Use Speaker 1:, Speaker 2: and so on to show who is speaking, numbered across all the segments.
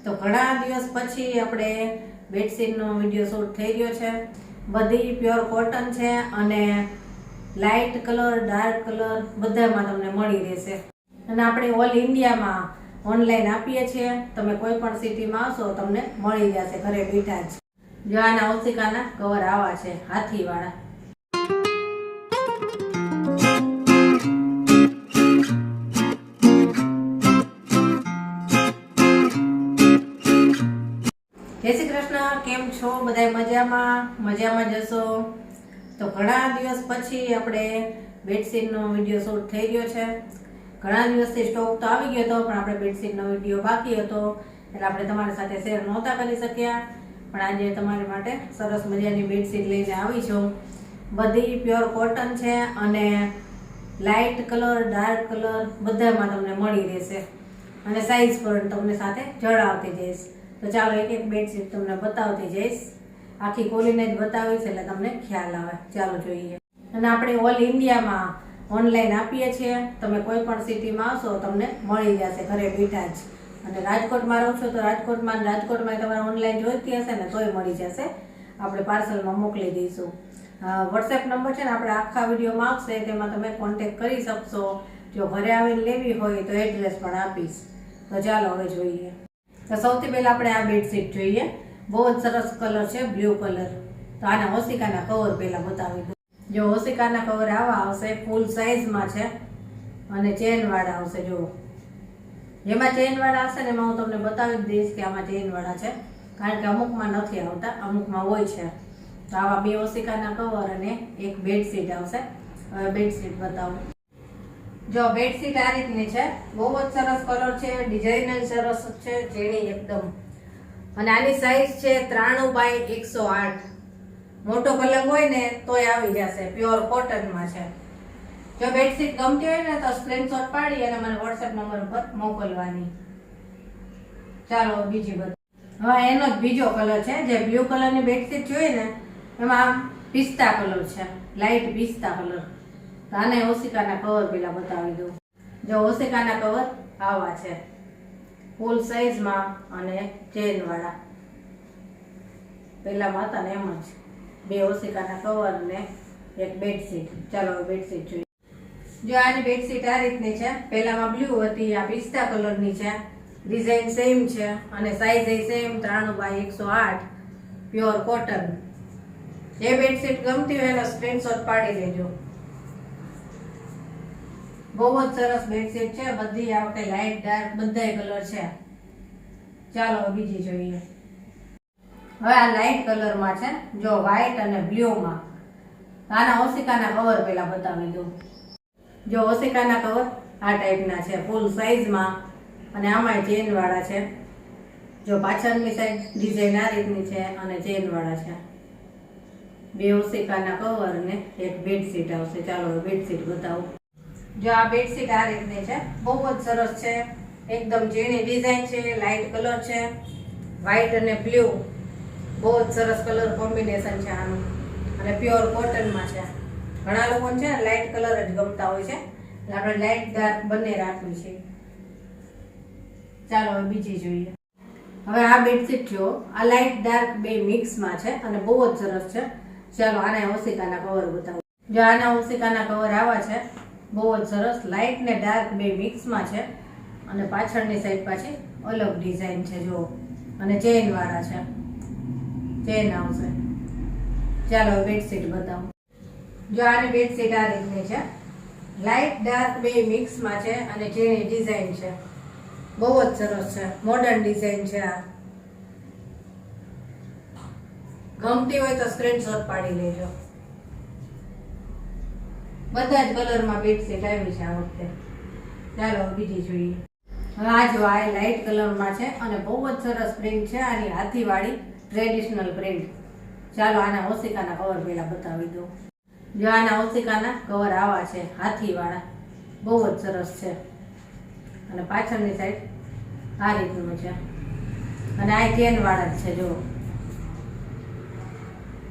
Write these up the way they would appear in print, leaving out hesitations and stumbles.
Speaker 1: તો ઘણા દિવસ પછી આપણે બેડશીટનો વિડીયો શૂટ થઈ ગયો છે. બધી પ્યોર કોટન છે અને લાઇટ કલર, ડાર્ક કલર બધામાં તમને મળી રહેશે. અને આપણે ઓલ ઇન્ડિયામાં ઓનલાઈન આપીએ છીએ. તમે કોઈ પણ સિટીમાં આવશો તમને મળી જશે ઘરે બેઠા જ. જો આના ઓશિકાના કવર આવા છે, હાથીવાળા. જય શ્રી કૃષ્ણ. કેમ છો બધા? મજામાં જશો. તો ઘણા દિવસ પછી આપણે બેડશીટનો વિડીયો શૂટ થઈ ગયો છે. ઘણા દિવસથી સ્ટોક તો આવી ગયો હતો, પણ આપણે બેડશીટનો વિડીયો બાકી હતો એટલે આપણે તમારી સાથે શેર નહોતા કરી શક્યા. પણ આજે તમારી માટે સરસ મજાની બેડશીટ લઈને આવી છું. બધી પ્યોર કોટન છે અને લાઇટ કલર, ડાર્ક કલર બધામાં તમને મળી રહેશે. અને સાઇઝ પણ તમને સાથે જણાવતી જઈશ. તો ચાલો એક એક બેડશીટ તમને બતાવતી જઈશ. આખી ખોલીને જ બતાવીશ એટલે તમને ખ્યાલ આવે. ચાલો જોઈએ. અને આપણે ઓલ ઇન્ડિયામાં ઓનલાઈન આપીએ છીએ. તમે કોઈ પણ સિટીમાં આવશો તમને મળી જશે ઘરે બેઠા જ. અને રાજકોટમાં રહો છો તો રાજકોટમાં તમારે ઓનલાઈન જોઈતી હશે ને તોય મળી જશે. આપણે પાર્સલમાં મોકલી દઈશું. વોટ્સએપ નંબર છે ને આપણે આખા વિડીયોમાં આવશે, તેમાં તમે કોન્ટેક્ટ કરી શકશો. જો ઘરે આવીને લેવી હોય તો એડ્રેસ પણ આપીશ. તો ચાલો હવે જોઈએ. તો સૌથી પહેલા આપણે આ બેડશીટ જોઈએ. બહુ જ સરસ કલર છે, બ્લુ કલર. તો આના ઓશિકાના કવર પહેલા બતાવી દઉં. જો ઓશિકાના કવર આવા આવશે, ફૂલ સાઇઝમાં છે અને ચેન વાળા આવશે. જો જેમાં ચેન વાળા હશે ને એમાં હું તમને બતાવી જ દઈશ કે આમાં ચેન વાળા છે, કારણ કે અમુકમાં નથી આવતા, અમુકમાં હોય છે. તો આવા બે ઓશિકાના કવર અને એક બેડશીટ આવશે. હવે બેડશીટ બતાવું. જો બેડશીટ આ રીતની છે. બહુ જ સરસ કલર છે, ડિઝાઇન સરસ છે, ઝીણી એકદમ. અને આની સાઈઝ છે 93x108. મોટો પલંગ હોય ને તોય આવી જશે. પ્યોર કોટનમાં છે. જો બેડશીટ ગમતી હોય ને તો સ્ક્રીનશોટ પાડી અને મને વોટ્સએપ નંબર પર મોકલવાની. ચાલો બીજી બતાવો. હવે એનો જ બીજો કલર છે. જે બ્લુ કલરની બેડશીટ જોઈએ ને એમાં પિસ્તા કલર છે, લાઇટ પિસ્તા કલર. તો આને ઓશિકાના કવર પેલા બતાવી દઉં. જો ઓશિકાના કવર આવા છે, ફૂલ સાઇઝમાં અને ચેન વાળા. પેલામાં હતા ને એમ જ બે ઓશિકાના કવર ને એક બેડશીટ. ચાલો બેડશીટ જોઈએ. જો આની બેડશીટ આ રીતની છે. પેલામાં બ્લુ હતી, આ પિસ્તા કલરની છે. ડિઝાઇન સેમ છે અને સાઇઝ એ સેમ 93x108 પ્યોર કોટન. જે બેડશીટ ગમતી હોય એનો સ્ક્રીનશોટ પાડી લેજો. બહુ જ સરસ બેડશીટ છે. બધી આ વખતે લાઇટ ડાર્ક બધાય કલર છે. ચાલો બીજી જોઈએ. હવે આ લાઇટ કલરમાં છે. જો વ્હાઈટ અને બ્લુમાં. આના ઓશિકાના કવર પેલા બતાવી દઉં. જો ઓશિકાના કવર આ ટાઈપના છે, ફૂલ સાઇઝમાં અને આમાં ચેન વાળા છે. જો પાછળની સાઈડ ડિઝાઇન આ રીતની છે અને ચેન વાળા છે. બે ઓશિકાના કવર ને એક બેડશીટ આવશે. ચાલો બેડશીટ બતાવું. જો આ બેડશીટ આ રીતની છે. બહુ જ સરસ છે, એકદમ ઝીણી ડિઝાઇન છે, લાઇટ કલર છે, વ્હાઈટ અને બ્લુ. બહુ જ સરસ કલર કોમ્બિનેશન છે આનું અને પ્યોર કોટનમાં છે. ઘણા લોકો છે લાઇટ કલર જ ગમતા હોય છે, એટલે આપણે લાઇટ ડાર્ક બંને રાખવી છે. ચાલો હવે બીજી જોઈએ. હવે આ બેડશીટ જો આ લાઇટ ડાર્ક બે મિક્સમાં છે અને બહુ જ સરસ છે. ચાલો આના ઓશિકાના કવર બતાવો. જો આના ઓશિકાના કવર આવા છે. બહુ જ સરસ લાઇટ ને ડાર્ક બે મિક્સમાં છે અને પાછળની સાઈડ પાછી અલગ ડિઝાઇન છે. જો અને ચેન વાળા છે, ચેન આવશે. ચાલો બેડશીટ બતાવો. જો આની બેડશીટ આ રીતની છે. લાઇટ ડાર્ક બે મિક્સમાં છે અને ઝીણી ડિઝાઇન છે. બહુ જ સરસ છે, મોડર્ન ડિઝાઇન છે. આ ગમતી હોય તો સ્ક્રીનશોટ પાડી લેજો. બધા જ કલરમાં બેડશીટ આવી છે આ વખતે. ચાલો બીજી જોઈએ. હવે આ જો આ લાઇટ કલરમાં છે અને બહુ જ સરસ પ્રિન્ટ છે. આની હાથીવાળી ટ્રેડિશનલ પ્રિન્ટ. ચાલો આના ઓશિકાના કવર પેલા બતાવી દઉં. જો આના ઓશિકાના કવર આવા છે, હાથીવાળા. બહુ જ સરસ છે અને પાછળની સાઈડ આ રીતનું છે અને આ ચેન વાળા જ છે. જો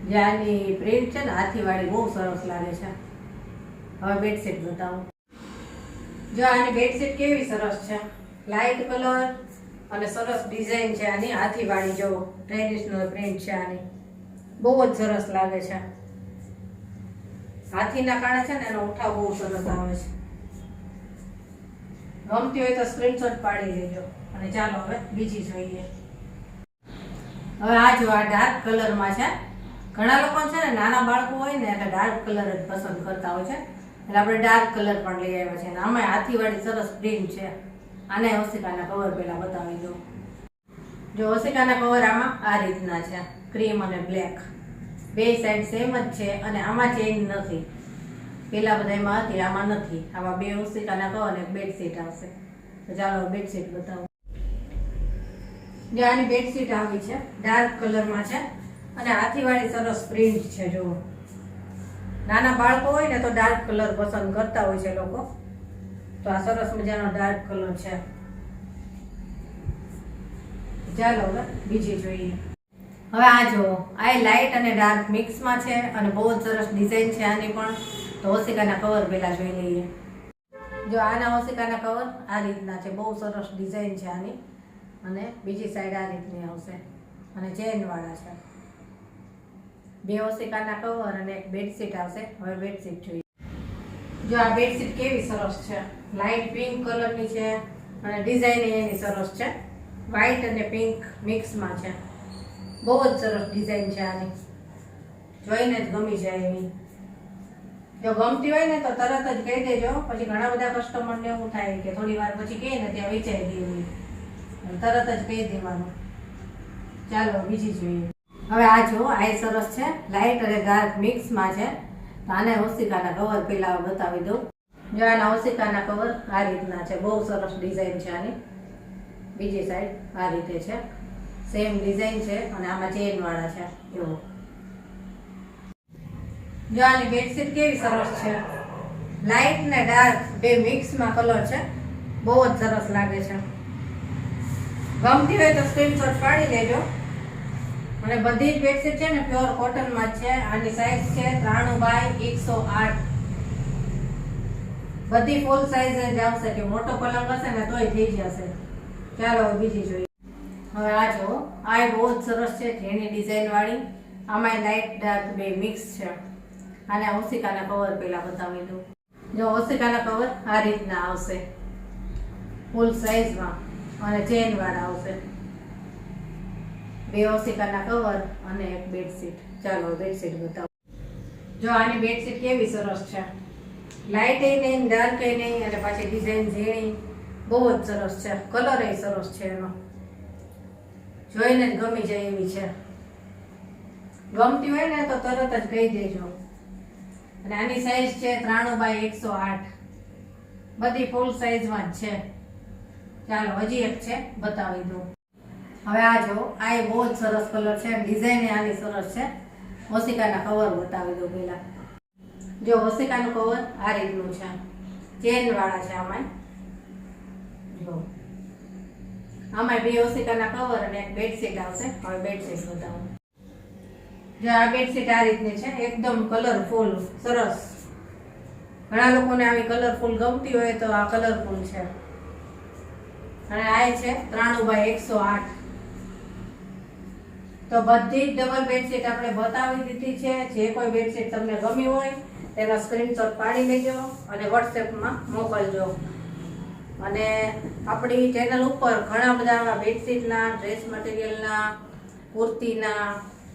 Speaker 1: જે આની પ્રિન્ટ છે ને હાથીવાળી બહુ સરસ લાગે છે. હવે બેડશીટ બતાવો. જો આની બેડશીટ કેવી સરસ છે, લાઇટ કલર અને સરસ ડિઝાઇન છે આની, હાથીવાળી જો ટ્રેડિશનલ પ્રિન્ટ છે આની, બહુ જ સરસ લાગે છે. હાથીના કારણે છે ને એનો ઉઠાવ બહુ સરસ આવે છે. ગમતી હોય તો સ્ક્રીનશોટ પાડી લેજો. અને ચાલો હવે બીજી જોઈએ. હવે આ જો આ ડાર્ક કલરમાં છે. ઘણા લોકો છે ને નાના બાળકો હોય ને એટલે ડાર્ક કલર જ પસંદ કરતા હોય છે, એટલે આપણે ડાર્ક કલર પણ લઈ આવ્યા છે. આમાં હાથીવાળી સરસ પ્રિન્ટ છે. આને ઓશિકાના કવર પહેલા બતાવી દઉં. જો ઓશિકાના કવર આમાં આ રીતના છે, ક્રીમ અને બ્લેક, બે સાઈડ સેમ જ છે. અને આમાં ચેન્જ નથી. પેલા બધામાં હતી, આમાં નથી. આમાં બે ઓશિકાના કવર અને બેડશીટ આવશે. તો ચાલો બેડશીટ બતાવો. જે આની બેડશીટ આવી છે ડાર્ક કલરમાં છે અને હાથીવાળી સરસ પ્રિન્ટ છે. જો નાના બાળકો હોય ને તો ડાર્ક કલર પસંદ કરતા હોય છે લોકો, તો આ સરસ મજાનો ડાર્ક કલર છે. ચાલો હવે બીજી જોઈએ. હવે આ જો આ લાઇટ અને ડાર્ક મિક્સમાં છે અને બહુ જ સરસ ડિઝાઇન છે આની પણ. તો ઓશિકાના કવર પહેલા જોઈ લઈએ. જો આના ઓશિકાના કવર આ રીતના છે, બહુ સરસ ડિઝાઇન છે આની. અને બીજી સાઈડ આ રીતની આવશે અને ચેન વાળા છે. બે ઓશિકાના કવર અને એક બેડશીટ આવશે. હવે બેડશીટ જોઈએ. જો આ બેડશીટ કેવી સરસ છે, લાઇટ પિંક કલરની છે અને ડિઝાઇન એની સરસ છે. વ્હાઈટ અને પિંક મિક્સમાં છે. બહુ જ સરસ ડિઝાઇન છે આની, જોઈને જ ગમી જાય એવી. જો ગમતી હોય ને તો તરત જ કહી દેજો. પછી ઘણા બધા કસ્ટમરને એવું થાય કે થોડી વાર પછી કહે ને ત્યાં વિચારી દેવી, તરત જ કહી દેવાનું. ચાલો બીજી જોઈએ. હવે આ જો આ સરસ છે, લાઇટ અને ડાર્ક મિક્સમાં છે. તો આને ઓશિકાના કવર પેલા બતાવી દઉં. જો આના ઓશિકાના કવર આ રીતના છે, બહુ સરસ ડિઝાઇન છે આની. બીજી સાઈડ આ રીતે છે, સેમ ડિઝાઇન છે અને આમાં ચેન વાળા છે. એવો જો આની બેડશીટ કેવી સરસ છે, લાઇટ ને ડાર્ક બે મિક્સમાં કલર છે. બહુ જ સરસ લાગે છે. ગમતી હોય તો સ્ક્રીનશોટ પાડી લેજો. અને બધી જ બેડશીટ છે ને પ્યોર કોટનમાં જ છે. આની સાઈઝ છે 93/108. બધી ફૂલ સાઈઝ જ આવશે, કે મોટો પલંગ હશે ને તોય થઈ જશે. ચાલો બીજી જોઈએ. હવે આ જો આ બહુ જ સરસ છે, જેની ડિઝાઇન વાળી. આમાં લાઇટ ડાર્ક બે મિક્સ છે. આને ઓશિકાના કવર પેલા બતાવી દઉં. જો ઓશિકાના કવર આ રીતના આવશે, ફૂલ સાઈઝમાં અને ચેન વાળા આવશે. બે ઓશિકાના કવર અને એક બેડશીટ. ચાલો બેડશીટ બતાવો. જો આની બેડશીટ કેવી સરસ છે, લાઇટ એ નહીં, ડાર્ક એ નહીં અને પાછી ડિઝાઇન ઝીણી. બહુ જ સરસ છે. કલર એ સરસ છે એનો, જોઈને જ ગમી જાય એવી છે. ગમતી હોય ને તો તરત જ કહી દેજો. અને આની સાઈઝ છે 93/108. બધી ફૂલ સાઈઝમાં જ છે. ચાલો હજી એક છે, બતાવી દઉં. હવે આ જો આ બહુ જ સરસ કલર છે, ડિઝાઇન આની સરસ છે. ઓશિકાના કવર બતાવી દઉં પેલા. જો ઓશિકાનું કવર આ રીતનું છે, ચેન વાળા છે. આમાં જો આમાં બે ઓશિકાના કવર અને એક બેડશીટ આવશે. હવે બેડશીટ બતાવો. જો આ બેડશીટ આ રીતની છે, એકદમ કલરફુલ સરસ. ઘણા લોકોને આવી કલરફુલ ગમતી હોય તો આ કલરફુલ છે. અને આ છે 93/108. તો બધી જ ડબલ બેડશીટ આપણે બતાવી દીધી છે. જે કોઈ બેડશીટ તમને ગમી હોય તેનો સ્ક્રીનશોટ પાડી લેજો અને વોટ્સએપમાં મોકલજો. અને આપણી ચેનલ ઉપર ઘણા બધા બેડશીટના, ડ્રેસ મટીરિયલના, કુર્તીના,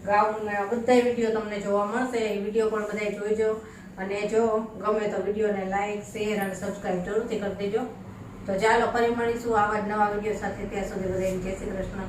Speaker 1: ગાઉનના બધા વિડીયો તમને જોવા મળશે. એ વિડીયો પણ બધા જોઈજો. અને જો ગમે તો વિડીયોને લાઈક, શેર અને સબસ્ક્રાઈબ જરૂરથી કરી દેજો. તો ચાલો ફરી મળીશું આવા જ નવા વિડીયો સાથે. ત્યાં સુધી બધાને જય શ્રી કૃષ્ણ.